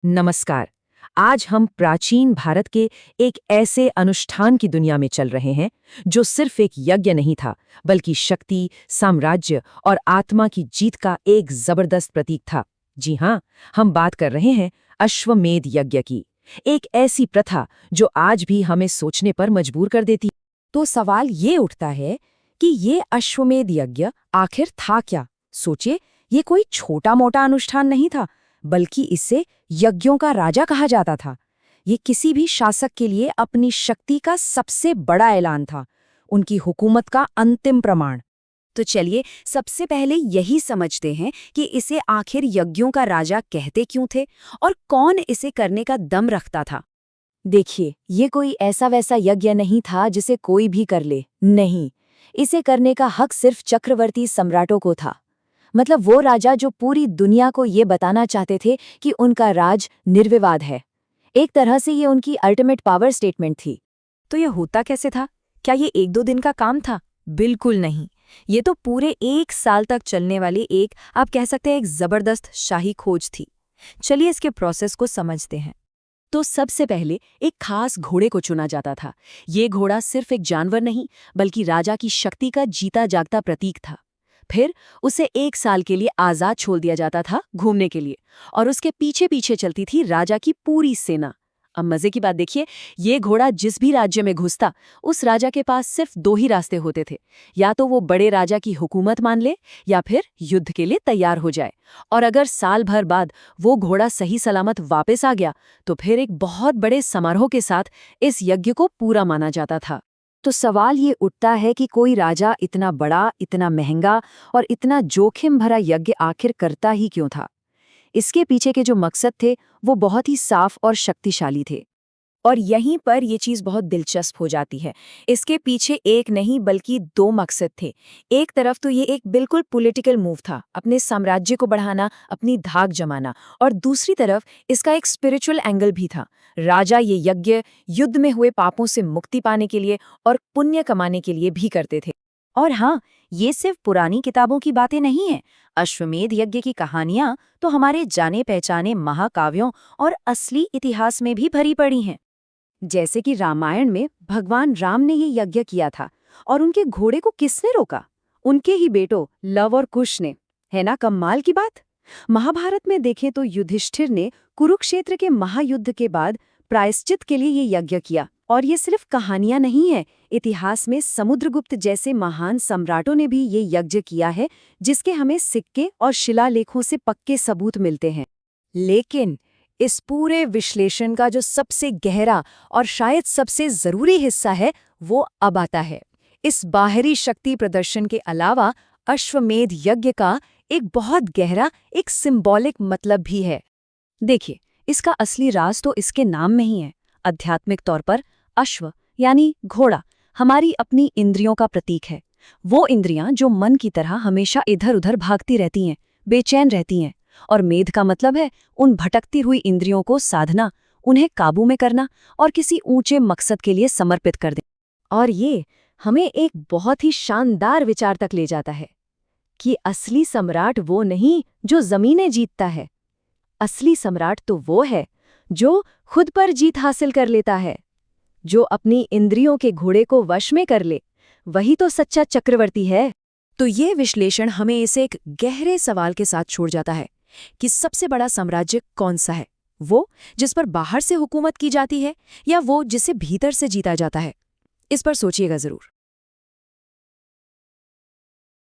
नमस्कार। आज हम प्राचीन भारत के एक ऐसे अनुष्ठान की दुनिया में चल रहे हैं जो सिर्फ एक यज्ञ नहीं था, बल्कि शक्ति, साम्राज्य और आत्मा की जीत का एक जबरदस्त प्रतीक था। जी हाँ, हम बात कर रहे हैं अश्वमेध यज्ञ की। एक ऐसी प्रथा जो आज भी हमें सोचने पर मजबूर कर देती। तो सवाल ये उठता है कि ये अश्वमेध यज्ञ आखिर था क्या? सोचिए, ये कोई छोटा-मोटा अनुष्ठान नहीं था, बल्कि इसे यज्ञों का राजा कहा जाता था। ये किसी भी शासक के लिए अपनी शक्ति का सबसे बड़ा ऐलान था, उनकी हुकूमत का अंतिम प्रमाण। तो चलिए, सबसे पहले यही समझते हैं कि इसे आखिर यज्ञों का राजा कहते क्यों थे और कौन इसे करने का दम रखता था। देखिए, ये कोई ऐसा वैसा यज्ञ नहीं था जिसे कोई भी कर ले। नहीं, इसे करने का हक सिर्फ चक्रवर्ती सम्राटों को था। मतलब वो राजा जो पूरी दुनिया को ये बताना चाहते थे कि उनका राज निर्विवाद है। एक तरह से ये उनकी अल्टीमेट पावर स्टेटमेंट थी। तो यह होता कैसे था? क्या ये एक दो दिन का काम था? बिल्कुल नहीं। ये तो पूरे 1 साल तक चलने वाली एक, आप कह सकते हैं, एक जबरदस्त शाही खोज थी। चलिए इसके प्रोसेस को समझते हैं। तो सबसे पहले एक खास घोड़े को चुना जाता था। ये घोड़ा सिर्फ एक जानवर नहीं, बल्कि राजा की शक्ति का जीता जागता प्रतीक था। फिर उसे 1 साल के लिए आजाद छोड़ दिया जाता था घूमने के लिए, और उसके पीछे पीछे चलती थी राजा की पूरी सेना। अब मजे की बात देखिए, ये घोड़ा जिस भी राज्य में घुसता, उस राजा के पास सिर्फ 2 ही रास्ते होते थे। या तो वो बड़े राजा की हुकूमत मान ले, या फिर युद्ध के लिए तैयार हो जाए। और अगर साल भर बाद वो घोड़ा सही सलामत वापस आ गया, तो फिर एक बहुत बड़े समारोह के साथ इस यज्ञ को पूरा माना जाता था। तो सवाल ये उठता है कि कोई राजा इतना बड़ा, इतना महंगा और इतना जोखिम भरा यज्ञ आखिर करता ही क्यों था? इसके पीछे के जो मकसद थे, वो बहुत ही साफ और शक्तिशाली थे। और यहीं पर ये चीज़ बहुत दिलचस्प हो जाती है। इसके पीछे एक नहीं बल्कि 2 मकसद थे। एक तरफ तो ये एक बिल्कुल पॉलिटिकल मूव था, अपने साम्राज्य को बढ़ाना, अपनी धाक जमाना, और दूसरी तरफ इसका एक स्पिरिचुअल एंगल भी था। राजा ये यज्ञ युद्ध में हुए पापों से मुक्ति पाने के लिए और पुण्य कमाने के लिए भी करते थे। और हाँ, ये सिर्फ पुरानी किताबों की बातें नहीं हैं। अश्वमेध यज्ञ की कहानियां तो हमारे जाने पहचाने महाकाव्यों और असली इतिहास में भी भरी पड़ी हैं। जैसे कि रामायण में भगवान राम ने ये यज्ञ किया था, और उनके घोड़े को किसने रोका? उनके ही बेटों लव और कुश ने। है ना कमाल की बात? महाभारत में देखें तो युधिष्ठिर ने कुरुक्षेत्र के महायुद्ध के बाद प्रायश्चित के लिए ये यज्ञ किया। और ये सिर्फ कहानियां नहीं है, इतिहास में समुद्रगुप्त जैसे महान सम्राटों ने भी ये यज्ञ किया है, जिसके हमें सिक्के और शिलालेखों से पक्के सबूत मिलते हैं। लेकिन इस पूरे विश्लेषण का जो सबसे गहरा और शायद सबसे जरूरी हिस्सा है, वो अब आता है। इस बाहरी शक्ति प्रदर्शन के अलावा अश्वमेध यज्ञ का एक बहुत गहरा, एक सिंबॉलिक मतलब भी है। देखिए, इसका असली राज तो इसके नाम में ही है। आध्यात्मिक तौर पर अश्व यानी घोड़ा हमारी अपनी इंद्रियों का प्रतीक है। वो इंद्रियां जो मन की तरह हमेशा इधर उधर भागती रहती हैं, बेचैन रहती हैं। और मेध का मतलब है उन भटकती हुई इंद्रियों को साधना, उन्हें काबू में करना और किसी ऊंचे मकसद के लिए समर्पित कर देना। और ये हमें एक बहुत ही शानदार विचार तक ले जाता है कि असली सम्राट वो नहीं जो जमीनें जीतता है। असली सम्राट तो वो है जो खुद पर जीत हासिल कर लेता है, जो अपनी इंद्रियों के घोड़े को वश में कर ले। वही तो सच्चा चक्रवर्ती है। तो ये विश्लेषण हमें इसे एक गहरे सवाल के साथ छोड़ जाता है कि सबसे बड़ा साम्राज्य कौन सा है? वो जिस पर बाहर से हुकूमत की जाती है, या वो जिसे भीतर से जीता जाता है? इस पर सोचिएगा जरूर।